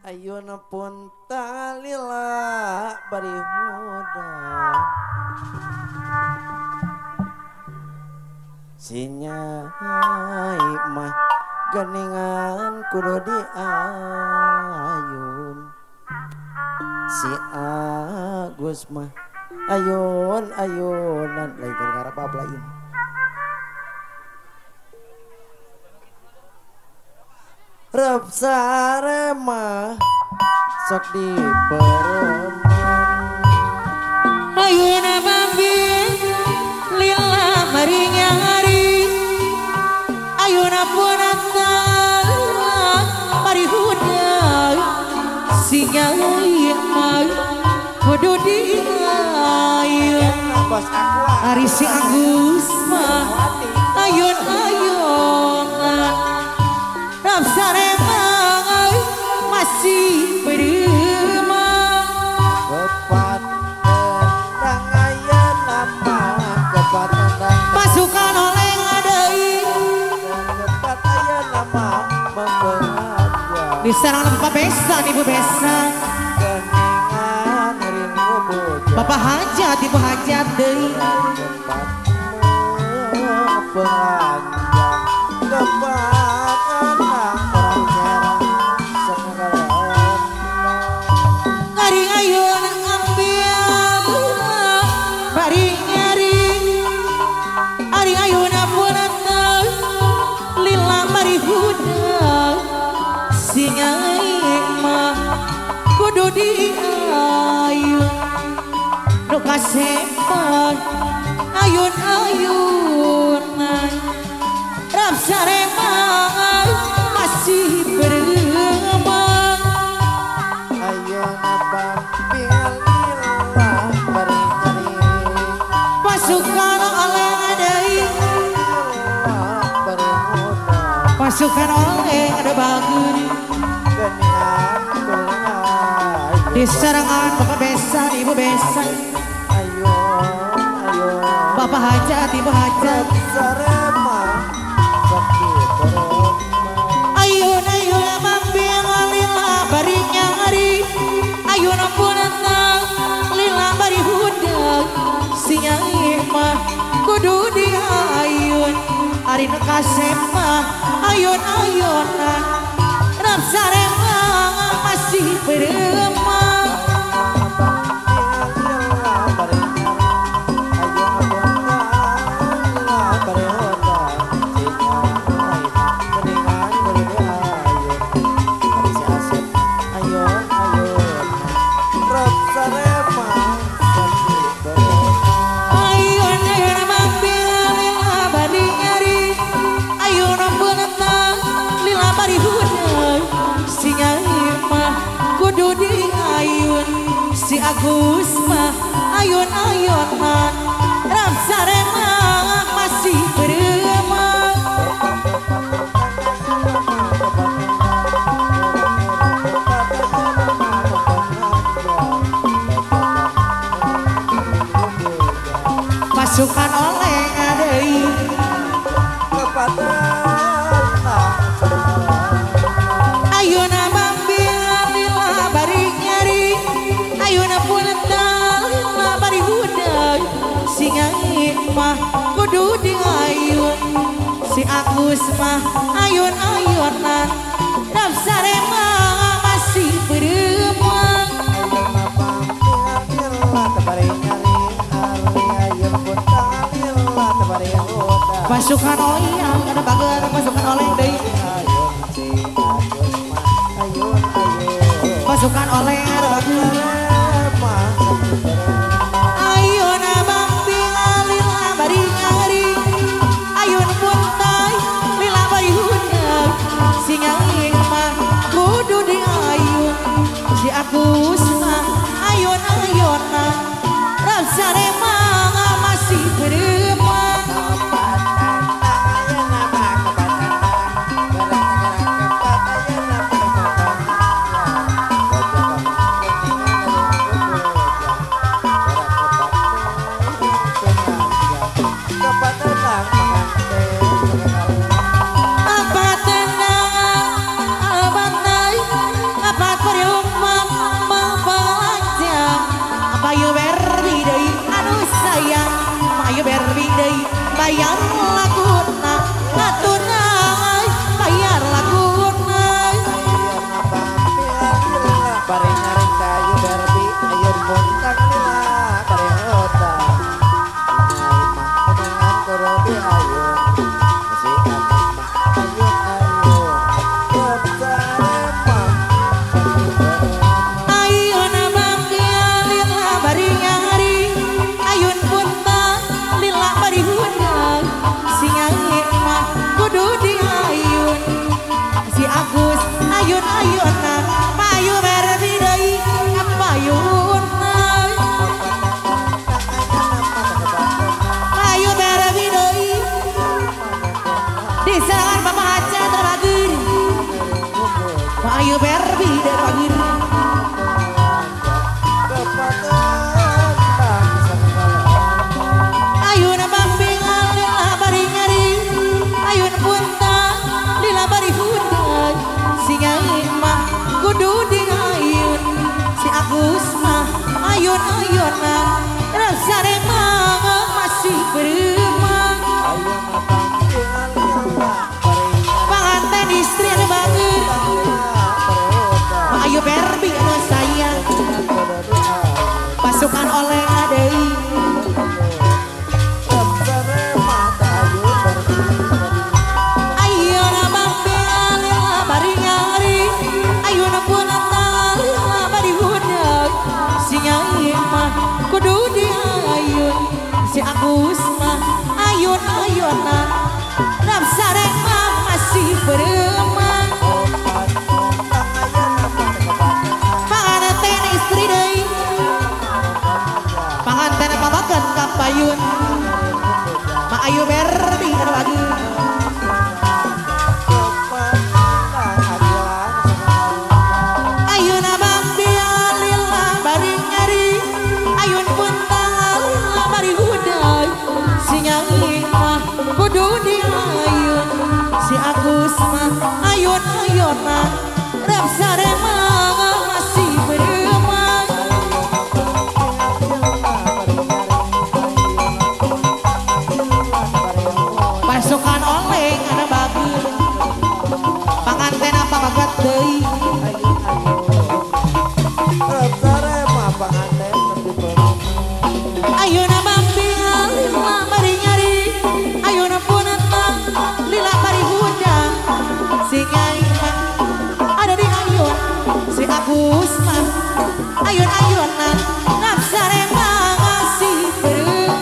Ayeuna pun talila bari muda sinyai mah geningan kudu diayun si Agus mah ayun-ayunan lain gara bablain Rep sarema sok dipereman ayeuna bambi lila marinya hari ayeuna punatan mari huday singai mah kudu diayun bos aku ari si Agus mah ayun-ayunan rap sarema masih beremang kepat tendang ayeuna mah kepat tendang pasukan oleh ngadai kepat ayeuna mah membahagia diserang tempat besan ibu besan geningan rindu boja bapak hajat ibu hajat deui kepat pelanjang kepat tendang orang nyerang senegala ngaring ayeuna ambil bari nyari ari ayeuna punatan lila bari huda sinyai mah kudu diayun nu kasepan ayun-ayunan rap sarema masih beremang ayeuna bambil lila bari nyeri pasukan oleh ngadai bari muda pasukan oleh ada bagus geningan kulai di serangan bapak besan ibu besan ayun bapak hajat ibu hajat sarema sok dipereman ayun-ayun mambil lila bari nyari ayun punatan lila bari huda sinyai mah kudu diayun ari nu kasepa ayun-ayunan rap sarema masih beremang ayun-ayun mambil lila bari nyari ayun punatan lila bari huda sinyai mah kudu diayun si Agus mah ayun-ayunan rap sarema masih beremang pasukan oleh ngadai ayeuna mambil lila bari nyari ayeuna punatan lila bari huda singai mah kudu diayun si Agus mah ayun-ayunan rap sarema masih beremang pasukan oleh ada bager pasukan oleh deui pasukan oleh ada bager ayeuna mambil lila bari nyari ayun puntai lila bari huda singai mah kudu diayun si Agus mah ayun-ayunan rap sarema masih beremang apa tenang apa nay apa Berde bagir ayun bambing lila bari ngari ayun punta lila bari hudan singain mah kudu di ayun si Agus mah ayun ayunan rasa remang masih beremang pengantin istri ada bagir ayo Barbie ada sayang pasukan oleh adei ayo nabang lila bari ngari ayo napun lila bari hudan singain mah kudu di ayun si Agus mah ayun ayunan rasa remang masih beremang panganten istri deui panganten pabakeun kapayun ma ayu Barbie anu bagir ayuna bambi lila bari ngari ayun puntang lila bari huday sinyangi mah kudu di ayun si Agus mah ayun ayunan rep saremang masih beremang pasukan oleng ada bagir panganten apa kagat deui ayuna bambi lila bari nyari ayuna punentang lila bari hudang singai mah ada di ayun si Agus mah ayun ayunan nafsa remang masih beremang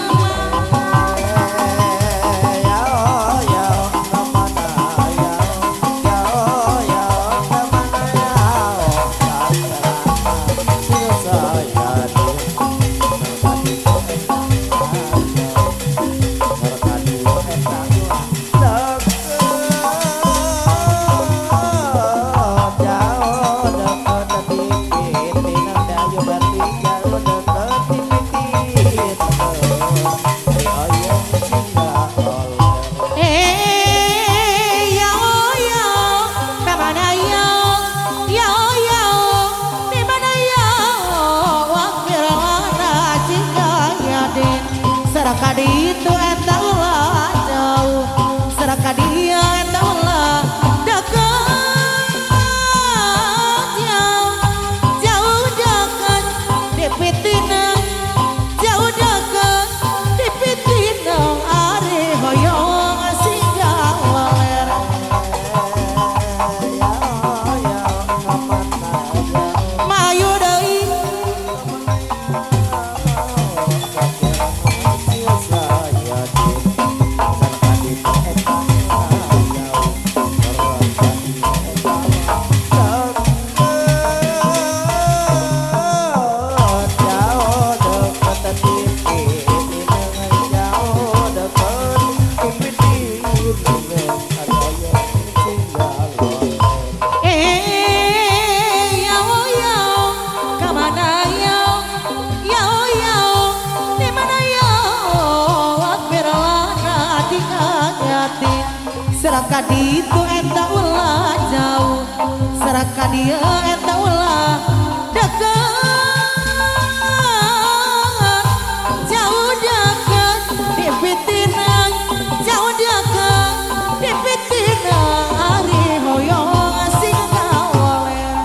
Kaditu eta ulah jauh seraka dia eta ulah dekat jauh dekat dipitina jauh dekat dipitina are hoyong singga waler mayu deui seraka ditu eta ulah jauh seraka dia eta ulah dekat jauh dekat dipitina jauh dekat dipitina ari hoyong singga waler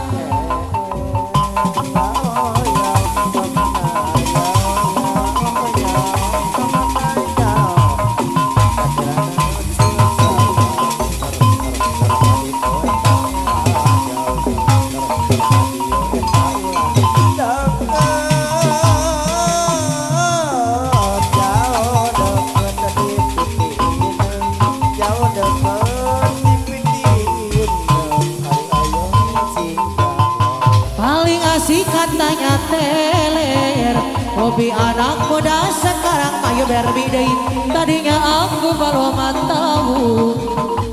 katanya teler hobi anak muda sekarang ayo Barbie deui tadinya aku belum tahu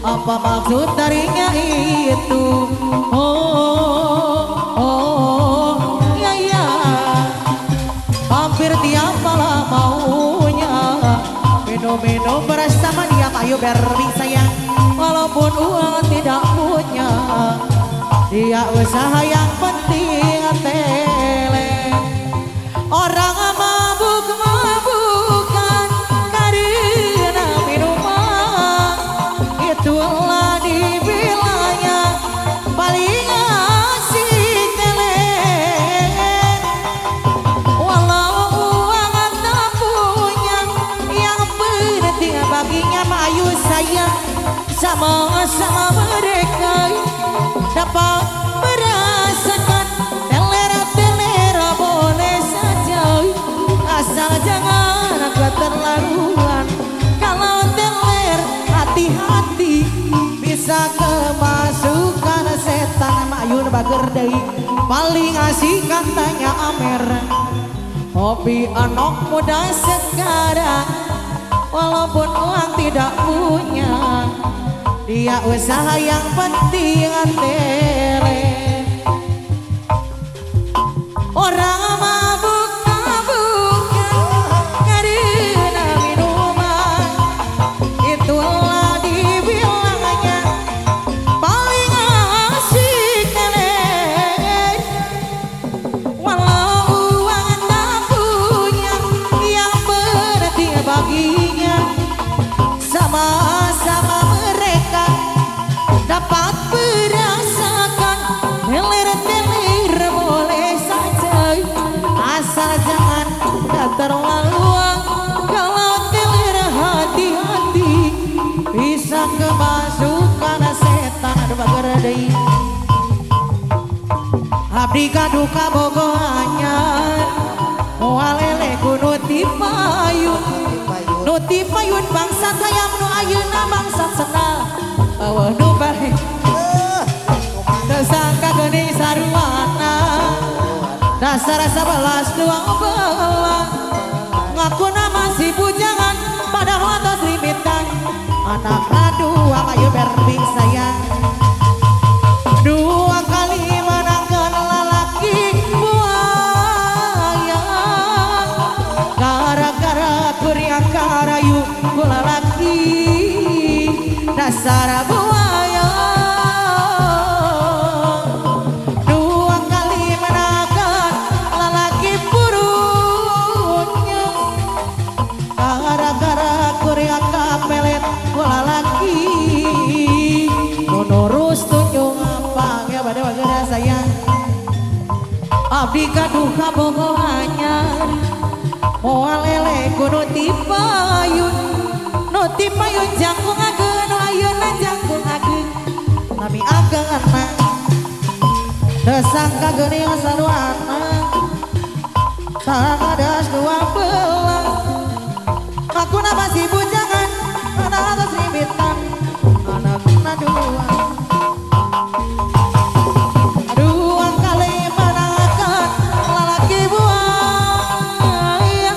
apa maksud darinya itu oh minum-minum bersama dia ayo berbi sayang. Walaupun uang tidak punya, dia usaha yang penting tele. Orang mabuk-mabukan karena minuman, itulah dibilangnya paling asik tele. Walau uang tak punya, yang penting baginya ayo sayang. Sama-sama mereka dapat merasakan telera-telera boleh saja, asal jangan keterlaluan. Kalau teler hati-hati bisa kemasukan setan. Mayun bager deui paling asik katanya Amer. Hobi anak muda sekarang walaupun uang tidak punya, dia usaha yang penting tele. Orang mabuk-mabukan karena minuman, itulah dibilangnya paling asik tele. Walau uang tak punya, yang penting baginya sama-sama mereka dapat merasakan teler-teler boleh saja, asal jangan keterlaluan. Kalau teler hati-hati bisa kemasukan setan. Aduh bager deui abdi kaduka bogohanyar moal lele kudu tipayun. Nuti payun bangsat hayam nu ayeuna bangsat senal eueuh nu balik teu sangka geuning sarwana dasar 11-12 ngakuna masih bujangan padahal atas limitan anakna dua ayo berbi sayang. Dua kali menangkan lalaki buaya gara-gara kuriang karayu kula laki dasar buaya. Dua kali menakan lalaki burungnya gara-gara kuriang kapelet kula laki nurus tunjung apa ya pada bagera sayang. Abdi kaduka bogohanyar moal lele kudu tipayun. Nu tipayun jangkungakeun nu ayeuna jangkungakeun tapi ageuna teu sangka geuning saduana sagadas 12 makuna masih bujangan pada atas limitan anakna dua. Dua kali menangkan lalaki buaya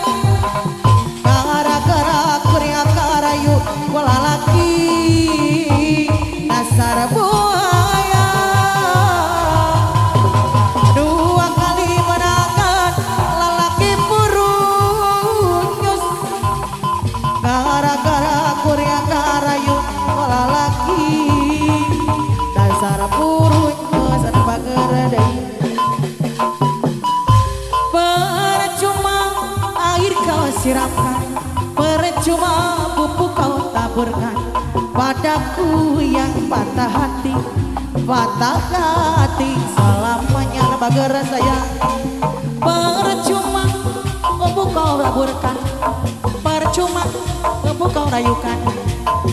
gara-gara kuriang karayu kula laki dasar buaya. Dua kali menangkan lalaki burunyus gara-gara kuriang karayu kula laki dasar burunyus anu bager deui. Percuma air kau siramkan, percuma pupuk kau taburkan padaku yang patah hati selamanya bager sayang. Percuma pupuk kau taburkan, percuma pupuk kau rayukan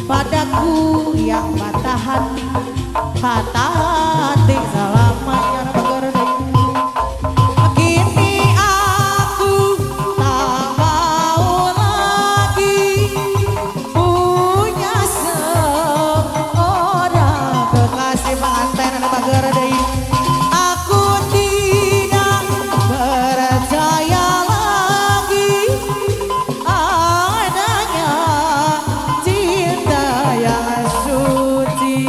padaku yang patah hati selamanya bager deui. Kini aku tak mau lagi punya seorang kekasih pengantin anu bager deui. Aku tidak percaya lagi adanya cinta yang suci.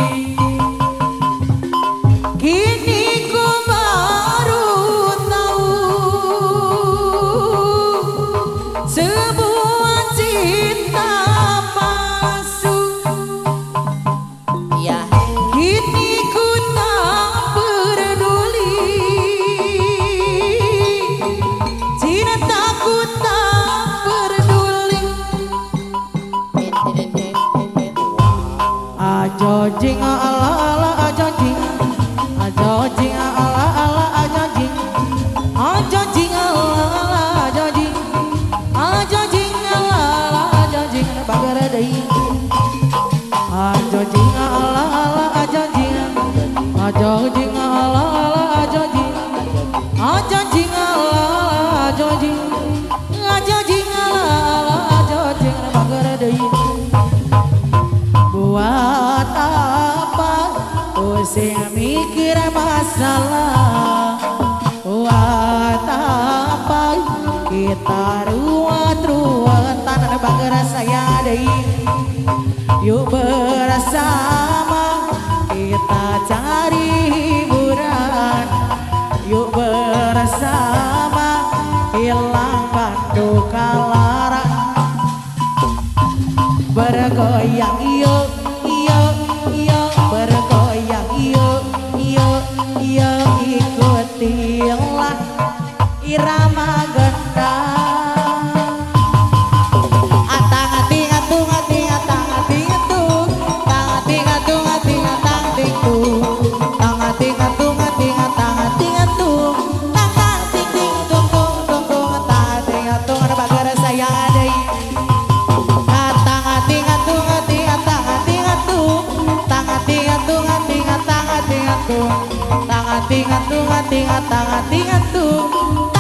kita ruwet-ruwetan bangga saya deui yuk bersama kita cari hiburan yuk bersama hilang bandu kalara bergoyang yuk yuk yuk bergoyang yuk yuk yuk ikutilah irama gendang atang ating atung ating atang ating atung tang ating atung ating atang ating tung tang ating atung ating atang ating atung tang ating ting tung tung tung tung atang ating atung ada bagara sayang adai atang ating atung ating atang ating atung tang ating atung ating atang ating atung tang ating atung ating atang ating atung